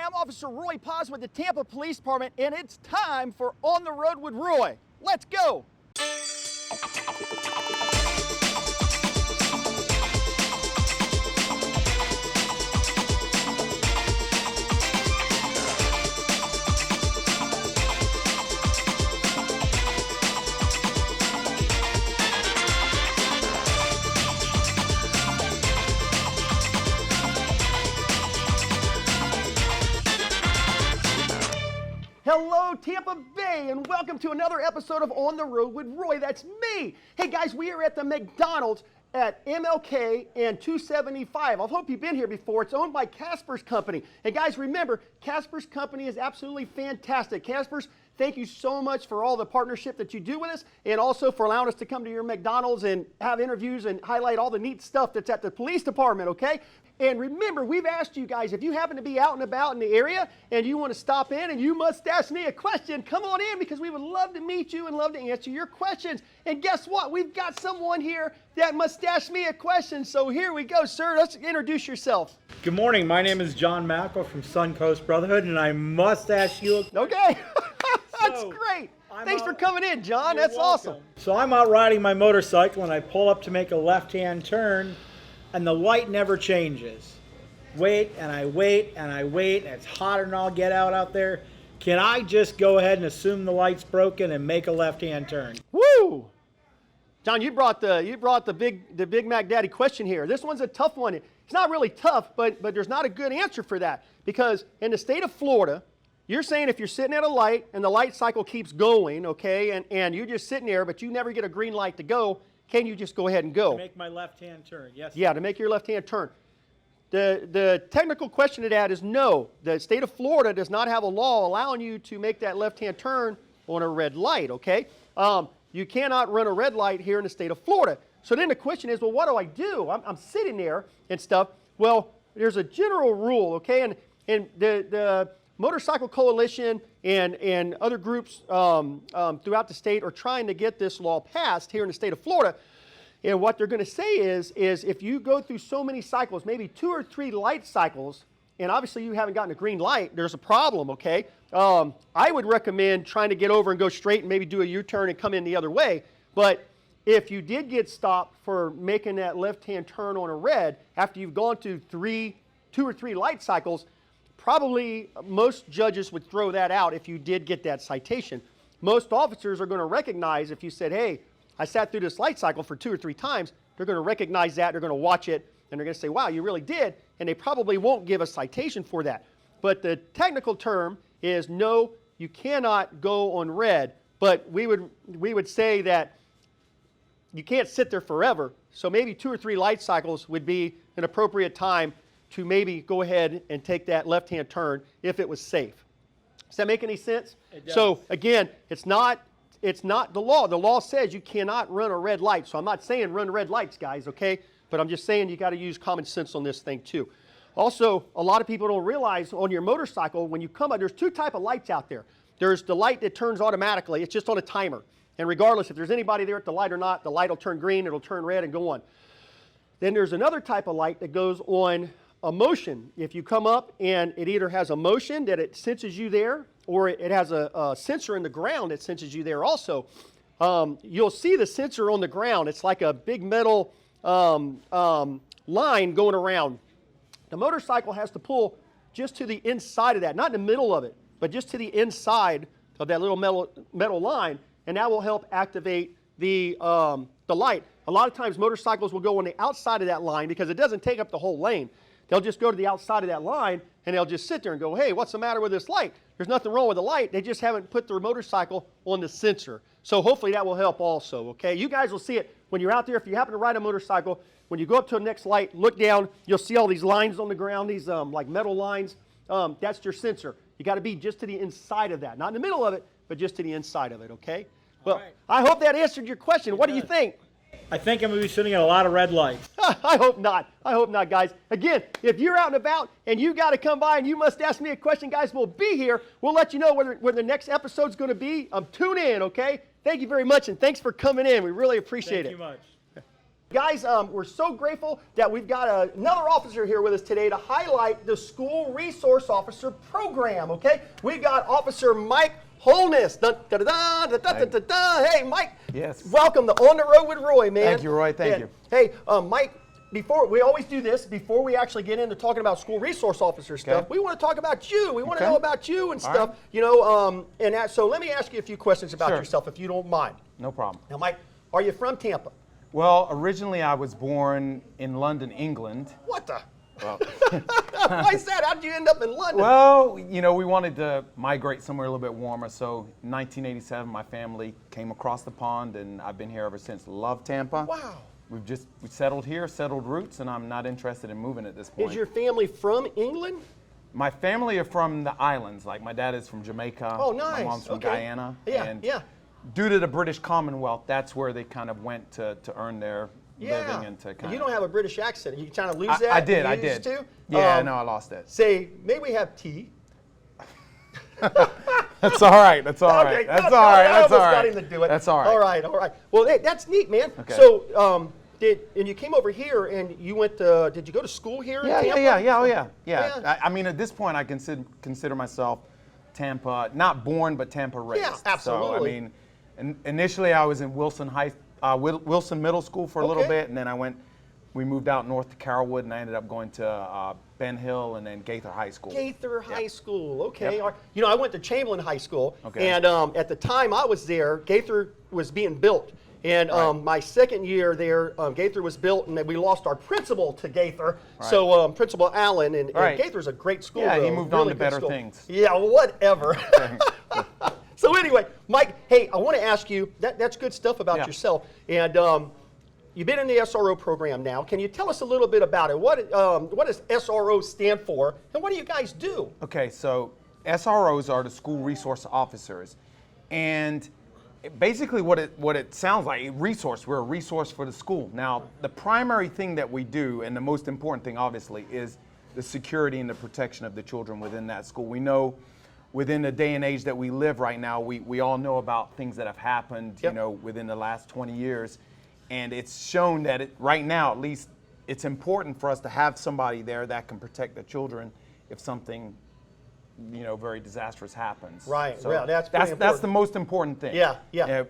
I'm Officer Roy Paz with the Tampa Police Department, and it's time for On the Road with Roy. Let's go! Hello, Tampa Bay, and welcome to another episode of On the Road with Roy. That's me. Hey, guys, we are at the McDonald's at MLK and 275. I hope you've been here before. It's owned by Casper's Company. And, guys, remember, Casper's Company is absolutely fantastic. Casper's, thank you so much for all the partnership that you do with us, and also for allowing us to come to your McDonald's and have interviews and highlight all the neat stuff that's at the police department, okay? And remember, we've asked you guys, if you happen to be out and about in the area and you want to stop in and you must ask me a question, come on in, because we would love to meet you and love to answer your questions. And guess what? We've got someone here that must ask me a question. So here we go, sir. Let's introduce yourself. Good morning. My name is John Mackel from Suncoast Brotherhood, and I must ask you a question. Okay. That's great. Thanks for coming in, John. That's awesome. So I'm out riding my motorcycle, and I pull up to make a left-hand turn, and the light never changes. Wait, and I wait, and I wait, and it's hotter than all get out there. Can I just go ahead and assume the light's broken and make a left-hand turn? Woo! John, you brought the Big Mac Daddy question here. This one's a tough one. It's not really tough, but there's not a good answer for that, because in the state of Florida, you're saying if you're sitting at a light and the light cycle keeps going, okay, and you're just sitting there, but you never get a green light to go, can you just go ahead and go? To make my left-hand turn, yes. Yeah, to make your left-hand turn. The technical question to that is no. The state of Florida does not have a law allowing you to make that left-hand turn on a red light, okay? You cannot run a red light here in the state of Florida. So then the question is, well, what do I do? I'm sitting there and stuff. Well, there's a general rule, okay? And the Motorcycle Coalition and other groups throughout the state are trying to get this law passed here in the state of Florida. And what they're going to say is if you go through so many cycles, maybe 2 or 3 light cycles, and obviously you haven't gotten a green light, there's a problem, okay? I would recommend trying to get over and go straight and maybe do a U-turn and come in the other way. But if you did get stopped for making that left-hand turn on a red, after you've gone through 2 or 3 light cycles, probably most judges would throw that out if you did get that citation. Most officers are going to recognize if you said, hey, I sat through this light cycle for 2 or 3 times, they're going to recognize that, they're going to watch it, and they're going to say, wow, you really did, and they probably won't give a citation for that. But the technical term is no, you cannot go on red, but we would say that you can't sit there forever, so maybe 2 or 3 light cycles would be an appropriate time to maybe go ahead and take that left-hand turn if it was safe. Does that make any sense? It does. So again, it's not the law. The law says you cannot run a red light. So I'm not saying run red lights, guys, okay? But I'm just saying you got to use common sense on this thing too. Also, a lot of people don't realize on your motorcycle, when you come out, there's 2 types of lights out there. There's the light that turns automatically. It's just on a timer. And regardless if there's anybody there at the light or not, the light will turn green, it'll turn red and go on. Then there's another type of light that goes on a motion. If you come up and it either has a motion that it senses you there, or it has a sensor in the ground that senses you there also, you'll see the sensor on the ground. It's like a big metal line going around. The motorcycle has to pull just to the inside of that, not in the middle of it, but just to the inside of that little metal line, and that will help activate the light. A lot of times motorcycles will go on the outside of that line because it doesn't take up the whole lane. They'll just go to the outside of that line and they'll just sit there and go, hey, what's the matter with this light? There's nothing wrong with the light. They just haven't put their motorcycle on the sensor. So hopefully that will help also, okay? You guys will see it when you're out there. If you happen to ride a motorcycle, when you go up to the next light, look down, you'll see all these lines on the ground, these like metal lines. That's your sensor. You got to be just to the inside of that. Not in the middle of it, but just to the inside of it, okay? Well, right. I hope that answered your question. What do you think? I think I'm going to be sitting at a lot of red lights. I hope not. I hope not, guys. Again, if you're out and about and you got to come by and you must ask me a question, guys, we'll be here. We'll let you know where the next episode's going to be. Tune in, okay? Thank you very much, and thanks for coming in. We really appreciate it. Thank you much. Guys, we're so grateful that we've got another officer here with us today to highlight the School Resource Officer Program, okay? We've got Officer Mike Holness. Dun, da, da, da, da, da, da, da. Hey, Mike. Yes. Welcome to On the Road with Roy, man. Thank you, Roy. Thank you. Hey, Mike, before we always do this, before we actually get into talking about school resource officer stuff, we want to talk about you. We want to know about you and stuff, right. you know, so let me ask you a few questions about Sure. yourself, if you don't mind. No problem. Now, Mike, are you from Tampa? Well, originally I was born in London, England. What the? Well, Why is that? How did you end up in London? well, you know, we wanted to migrate somewhere a little bit warmer. So in 1987, my family came across the pond, and I've been here ever since. Love Tampa. Wow. We settled here, settled roots, and I'm not interested in moving at this point. Is your family from England? My family are from the islands. Like my dad is from Jamaica. Oh, nice. My mom's from Okay. Guyana. Yeah, and yeah. Due to the British Commonwealth, that's where they kind of went to earn their living and to kind You of. don't have a British accent. You trying to lose that? I did. You I used did. to? Yeah, no, I lost it. Say, may we have tea? That's all right. That's all right. Okay, That's no, all right. I That's almost all got right. him to do it. That's all right. All right, all right. Well, hey, that's neat, man. Okay. So, and you came over here and you went to, did you go to school here in Tampa? Yeah. Yeah. I mean, at this point, I consider myself Tampa, not born, but Tampa raised. Yeah, absolutely. So, I mean, initially I was in Wilson Wilson Middle School for a little Okay. bit, and then we moved out north to Carrollwood, and I ended up going to Ben Hill and then Gaither High School. Gaither High School, okay. Yep. All right. You know, I went to Chamberlain High School, Okay. and at the time I was there, Gaither was being built. And Right. my second year there, Gaither was built, and then we lost our principal to Gaither. Right. So Principal Allen, and Right. Gaither's a great school. Yeah, he though. moved Really on to good better school. things. Yeah, whatever. So anyway, Mike, hey, I want to ask you, that's good stuff about Yeah. yourself. And you've been in the SRO program now. Can you tell us a little bit about it? What does SRO stand for, and what do you guys do? Okay, so SROs are the school resource officers, and basically what it sounds like, we're a resource for the school. Now, the primary thing that we do, and the most important thing obviously, is the security and the protection of the children within that school. We know within the day and age that we live right now, we all know about things that have happened, Yep. you know, within the last 20 years, and it's shown that right now, at least, it's important for us to have somebody there that can protect the children if something, you know, very disastrous happens. Right. Yeah, that's pretty that's important. the most important thing. Yeah.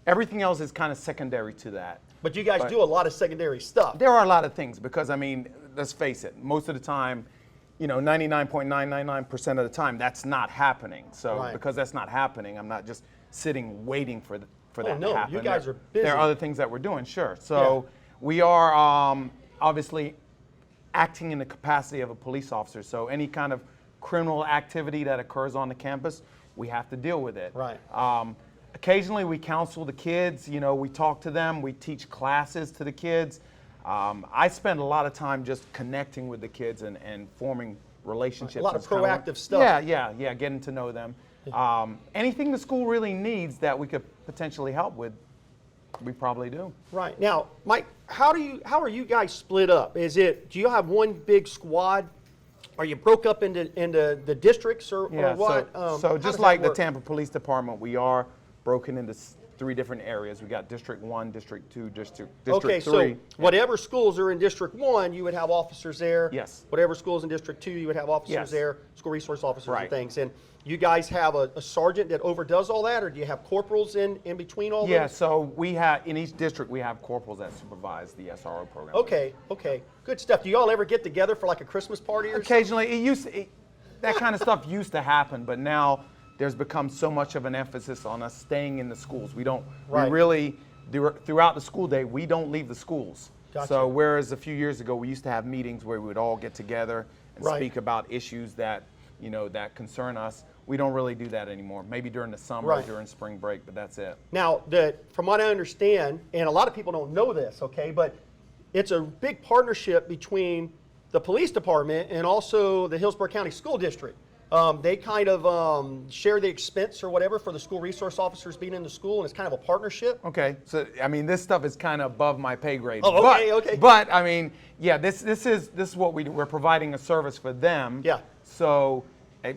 Everything else is kind of secondary to that. But you guys do a lot of secondary stuff. There are a lot of things because, I mean, let's face it, most of the time, you know, 99.999% of the time, that's not happening. So Right. because that's not happening, I'm not just sitting waiting for that no, to happen. you guys are busy. There are other things that we're doing, sure. So we are obviously acting in the capacity of a police officer. So any kind of criminal activity that occurs on the campus, we have to deal with it. Right. Occasionally we counsel the kids, you know, we talk to them, we teach classes to the kids. I spend a lot of time just connecting with the kids and forming relationships. A lot of It's kinda proactive stuff. Yeah, getting to know them. Anything the school really needs that we could potentially help with, we probably do. Right. Now, Mike, how are you guys split up? Do you have one big squad? Are you broke up into the districts or what? So How just does like that the work? Tampa Police Department, we are broken into 3 different areas. We got District 1, District 2, District 3. Okay, so whatever schools are in District 1, you would have officers there. Yes. Whatever schools in District 2, you would have officers Yes. there, school resource officers and Right. things. And you guys have a sergeant that overdoes all that, or do you have corporals in between all Yeah, those? so we have, in each district, we have corporals that supervise the SRO program. Okay, good stuff. Do y'all ever get together for like a Christmas party or something? Occasionally, that kind of stuff used to happen, but now there's become so much of an emphasis on us staying in the schools. Right. We really, throughout the school day, we don't leave the schools. Gotcha. So whereas a few years ago, we used to have meetings where we would all get together and Right. speak about issues that, you know, that concern us. We don't really do that anymore. Maybe during the summer, Right. during spring break, but that's it. Now, from what I understand, and a lot of people don't know this, okay, but it's a big partnership between the police department and also the Hillsborough County School District. They kind of share the expense or whatever for the school resource officers being in the school, and it's kind of a partnership. Okay, so I mean, this stuff is kind of above my pay grade. Oh, okay, okay. But I mean, yeah, this is what we're providing a service for them. Yeah. So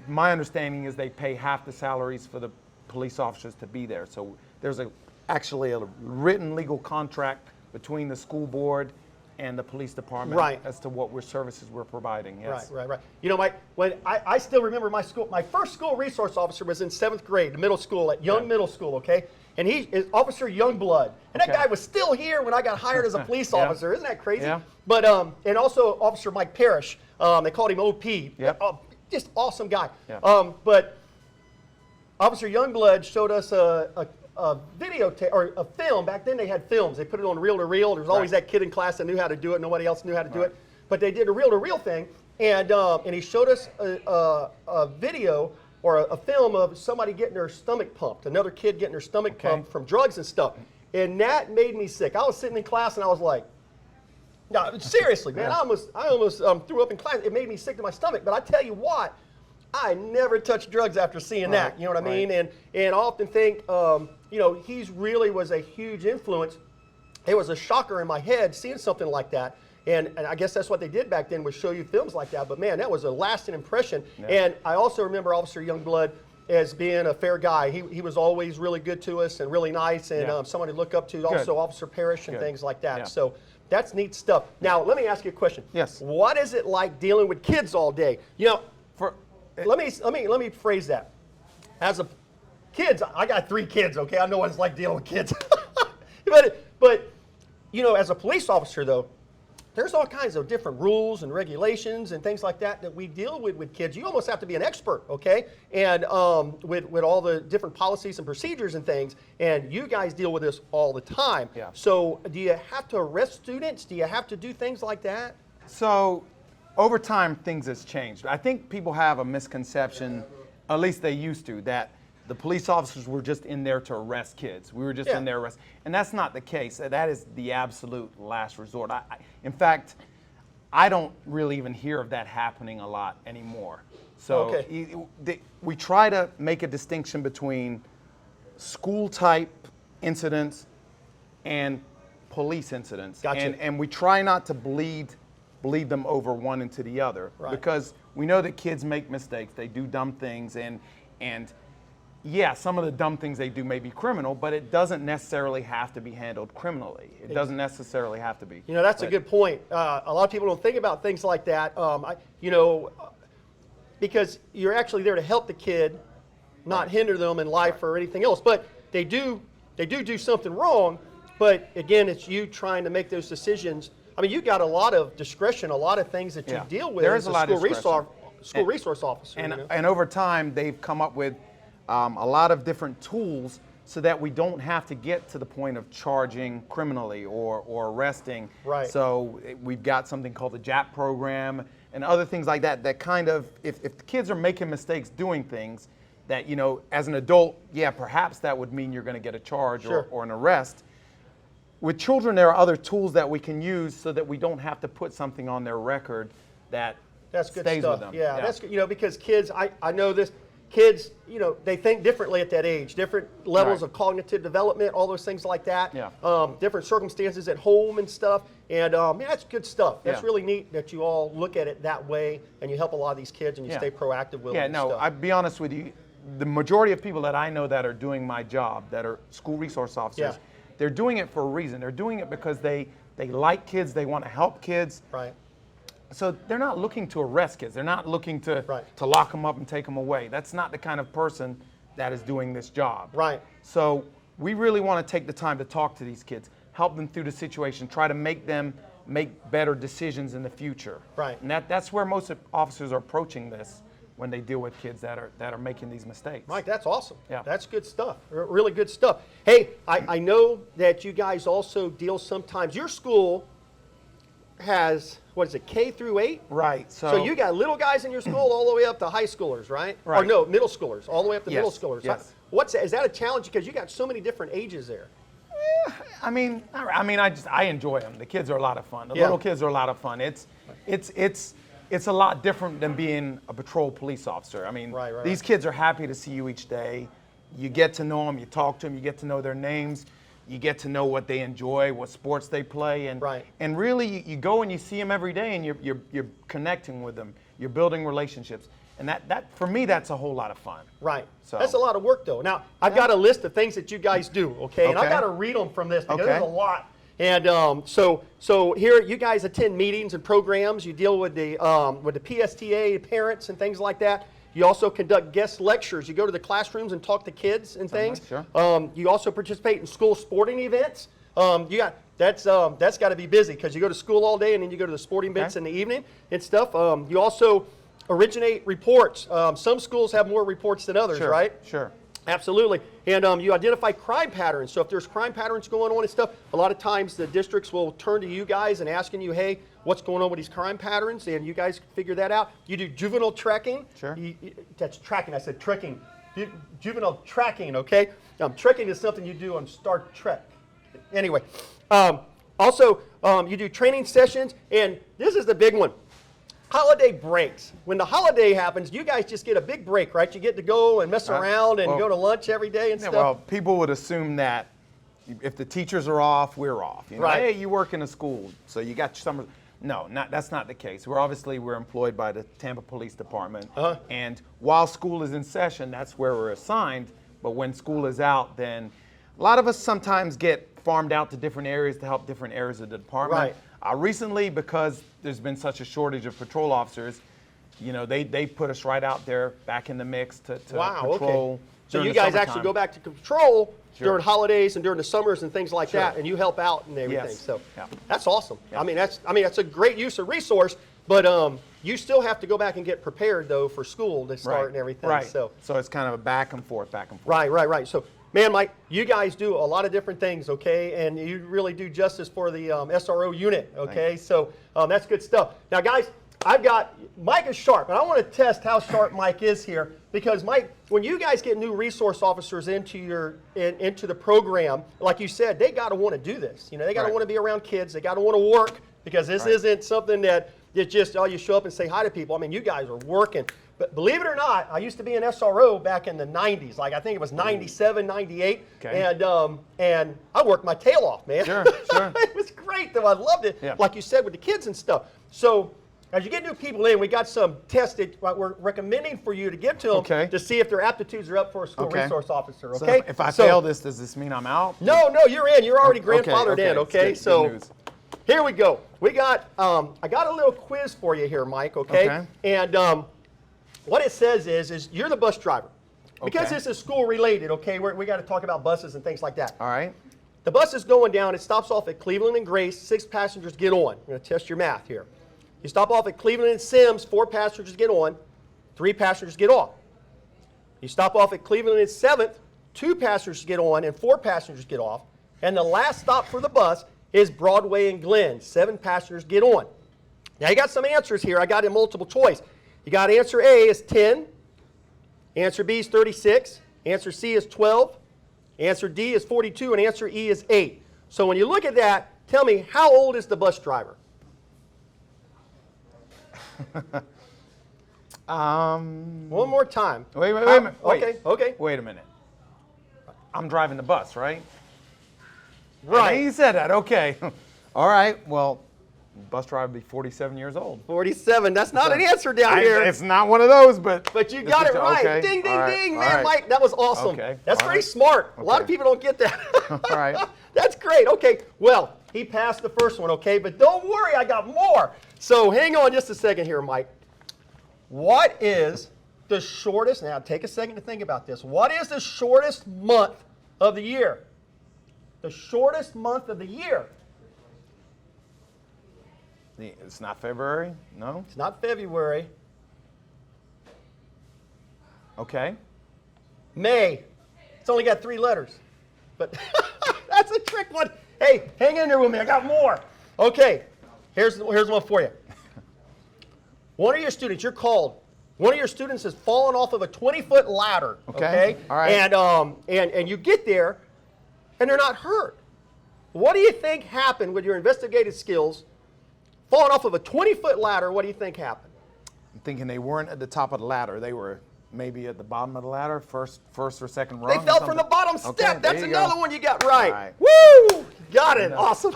my understanding is they pay half the salaries for the police officers to be there. So there's actually a written legal contract between the school board and the police department Right. as to what services we're providing. Yes. Right. You know, when I still remember my first school resource officer was in 7th grade, middle school, at Young Middle School, okay? And he is Officer Youngblood. And that Okay. guy was still here when I got hired as a police Yeah. officer. Isn't that crazy? Yeah. But, and also Officer Mike Parrish. They called him OP. Yep. Just awesome guy. Yeah. But Officer Youngblood showed us a videotape or a film. Back then they had films. They put it on reel to reel. There was always Right. that kid in class that knew how to do it. Nobody else knew how to do it. But they did a reel to reel thing, and he showed us a video or a film of somebody getting their stomach pumped. Another kid getting their stomach pumped from drugs and stuff, and that made me sick. I was sitting in class and I was like, no, seriously, man, I almost threw up in class. It made me sick to my stomach. But I tell you what, I never touched drugs after seeing that. You know what I mean? And I often think, you know, he's really was a huge influence. It was a shocker in my head seeing something like that. And I guess that's what they did back then, was show you films like that. But man, that was a lasting impression. Yeah. And I also remember Officer Youngblood as being a fair guy. He was always really good to us and really nice, and someone to look up to. Also Officer Parrish and things like that. Yeah. So that's neat stuff. Now let me ask you a question. Yes. What is it like dealing with kids all day? You know, let me phrase that. As a kids, I got 3 kids. Okay, I know what it's like dealing with kids. but you know, as a police officer though, there's all kinds of different rules and regulations and things like that we deal with kids. You almost have to be an expert, okay? And with all the different policies and procedures and things, and you guys deal with this all the time. Yeah. So do you have to arrest students? Do you have to do things like that? So over time, things has changed. I think people have a misconception, at least they used to, that the police officers were just in there to arrest kids. We were just in there to arrest. And that's not the case. That is the absolute last resort. In fact, I don't really even hear of that happening a lot anymore. So we try to make a distinction between school-type incidents and police incidents. Gotcha. And we try not to bleed them over one into the other. Right. Because we know that kids make mistakes. They do dumb things. And yeah, some of the dumb things they do may be criminal, but it doesn't necessarily have to be handled criminally. It doesn't necessarily have to be. You know, that's a good point. A lot of people don't think about things like that. You know, because you're actually there to help the kid, not hinder them in life or anything else. But they do something wrong. But again, it's you trying to make those decisions. I mean, you got a lot of discretion, a lot of things that you deal with There as is a a lot of school resource officer. And, you know? and over time, they've come up with a lot of different tools so that we don't have to get to the point of charging criminally or arresting. Right. So we've got something called the JAP program and other things like that that kind of, if the kids are making mistakes doing things that, you know, as an adult, yeah, perhaps that would mean you're going to get a charge or an arrest. With children, there are other tools that we can use so that we don't have to put something on their record that That's good stays stuff. with them. Yeah, that's good. You know, because kids, I know this. Kids, you know, they think differently at that age. Different levels of cognitive development, all those things like that. Yeah. Different circumstances at home and stuff. And man, that's good stuff. That's Yeah. really neat that you all look at it that way, and you help a lot of these kids, and you stay proactive with them. Yeah, and no, stuff. I'll be honest with you. The majority of people that I know that are doing my job, that are school resource officers, they're doing it for a reason. They're doing it because they like kids, they want to help kids. Right. So they're not looking to arrest kids. They're not looking to lock them up and take them away. That's not the kind of person that is doing this job. Right. So we really want to take the time to talk to these kids, help them through the situation, try to make them make better decisions in the future. Right. And that's where most officers are approaching this when they deal with kids that are making these mistakes. Mike, that's awesome. Yeah. That's good stuff. Really good stuff. Hey, I know that you guys also deal sometimes. Your school has, what is it, K through 8? Right. So you got little guys in your school all the way up to high schoolers, right? Or Right. no, middle schoolers, all the way up to Yes, middle schoolers. yes. Is that a challenge because you got so many different ages there? I mean, I enjoy them. The kids are a lot of fun. The little kids are a lot of fun. It's a lot different than being a patrol police officer. I mean, these kids are happy to see you each day. You get to know them, you talk to them, you get to know their names, you get to know what they enjoy, what sports they play, and really you go and you see them every day, and you're connecting with them, you're building relationships, and that for me that's a whole lot of fun. Right. So that's a lot of work though. Now I've got a list of things that you guys do, okay? And I've got to read them from this because there's a lot. And so here you guys attend meetings and programs. You deal with the PSTA parents and things like that. You also conduct guest lectures. You go to the classrooms and talk to kids and things. Sure. You also participate in school sporting events. That's got to be busy because you go to school all day and then you go to the sporting events in the evening and stuff. You also originate reports. Some schools have more reports than others, right? Sure. Absolutely. And you identify crime patterns. So if there's crime patterns going on and stuff, a lot of times the districts will turn to you guys and asking you, hey, what's going on with these crime patterns? And you guys figure that out. You do juvenile tracking. Sure. That's tracking. I said trekking. Juvenile tracking, okay? Trekking is something you do on Star Trek. Anyway, also you do training sessions. And this is the big one. Holiday breaks. When the holiday happens, you guys just get a big break, right? You get to go and mess around and go to lunch every day and stuff. Well, people would assume that if the teachers are off, we're off. You know, Right. Hey, you work in a school, so you got summer. No, that's not the case. We're employed by the Tampa Police Department, and while school is in session, that's where we're assigned. But when school is out, then a lot of us sometimes get farmed out to different areas to help different areas of the department. Right. Recently, because there's been such a shortage of patrol officers, you know, they put us right out there back in the mix to patrol. Okay. So during you the guys summertime. actually go back to patrol Sure. during holidays and during the summers and things like Sure. that, and you help out and everything. Yes. So Yeah. that's awesome. Yeah. I mean, that's a great use of resource, but you still have to go back and get prepared though for school to start and everything. Right. So it's kind of a back and forth. right. So man, Mike, you guys do a lot of different things, okay, and you really do justice for the SRO unit, okay. So that's good stuff. Now, guys, Mike is sharp, and I want to test how sharp Mike is here because Mike, when you guys get new resource officers into the program, like you said, they got to want to do this. You know, they got to Right. want to be around kids. They got to want to work because this isn't something that it's just you show up and say hi to people. I mean, you guys are working. But believe it or not, I used to be an SRO back in the 90s. Like I think it was 97, 98, and I worked my tail off, man. Sure. It was great though. I loved it. Yeah. Like you said with the kids and stuff. So as you get new people in, we got some tests that we're recommending for you to give to them to see if their aptitudes are up for a school resource officer. So Okay. if I fail this, does this mean I'm out? No, you're in. You're already grandfathered in. Okay. Good So news. here we go. We got I got a little quiz for you here, Mike. Okay. And what it says is you're the bus driver. Because this is school related, okay, we got to talk about buses and things like that. All right. The bus is going down. It stops off at Cleveland and Grace. 6 passengers get on. I'm going to test your math here. You stop off at Cleveland and Sims. 4 passengers get on. 3 passengers get off. You stop off at Cleveland and 7th. 2 passengers get on and 4 passengers get off. And the last stop for the bus is Broadway and Glen. 7 passengers get on. Now you got some answers here. I got in multiple choice. You got answer A is 10. Answer B is 36. Answer C is 12. Answer D is 42. And answer E is 8. So when you look at that, tell me, how old is the bus driver? One more time. Wait a minute. Okay. Wait a minute. I'm driving the bus, right? Right. You said that. Okay. All right. Well, bus driver would be 47 years old. 47. That's not an answer down here. It's not one of those, but you got it right. Okay. Ding, ding, All right. ding, All man, right. Mike. That was awesome. Okay. That's All pretty right. smart. A lot of Okay. people don't get that. All right. That's great. Okay. Well, he passed the first one, okay? But don't worry, I got more. So hang on just a second here, Mike. What is the shortest, now take a second to think about this. What is the shortest month of the year? The shortest month of the year. It's not February? No? It's not February. Okay. May. It's only got 3 letters. But that's a trick one. Hey, hang in there with me. I got more. Okay. Here's one for you. One of your students, you're called. One of your students has fallen off of a 20-foot ladder. Okay. All right. And you get there, and they're not hurt. What do you think happened with your investigative skills? Falling off of a 20-foot ladder, what do you think happened? I'm thinking they weren't at the top of the ladder. They were maybe at the bottom of the ladder, first or second rung. They fell from the bottom step. Okay, That's there you another go. one you got right. All right. Woo! Got it. Awesome.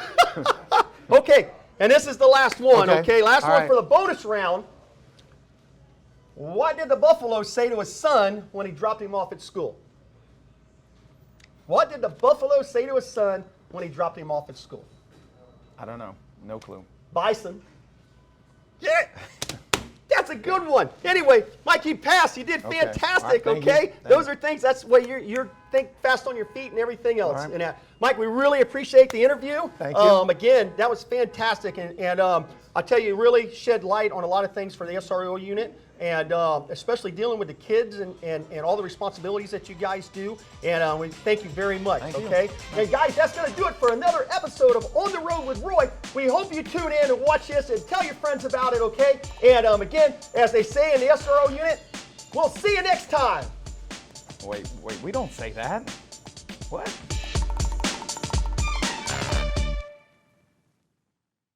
Okay, and this is the last one. Okay, last All one right. for the bonus round. What did the buffalo say to his son when he dropped him off at school? What did the buffalo say to his son when he dropped him off at school? I don't know. No clue. Bison. Yeah. That's a good one. Anyway, Mike, you passed. You did Okay. fantastic, All right, thank you. okay? Thank Those you. are things, that's why you're think fast on your feet and everything else. right. And, Mike, we really appreciate the interview. Thank you. Again, that was fantastic. And I'll tell you, really shed light on a lot of things for the SRO unit. And especially dealing with the kids and all the responsibilities that you guys do. And we thank you very much, Thank you. okay? And guys, that's going to do it for another episode of On the Road with Roy. We hope you tune in and watch this and tell your friends about it, okay? And again, as they say in the SRO unit, we'll see you next time. Wait, we don't say that. What?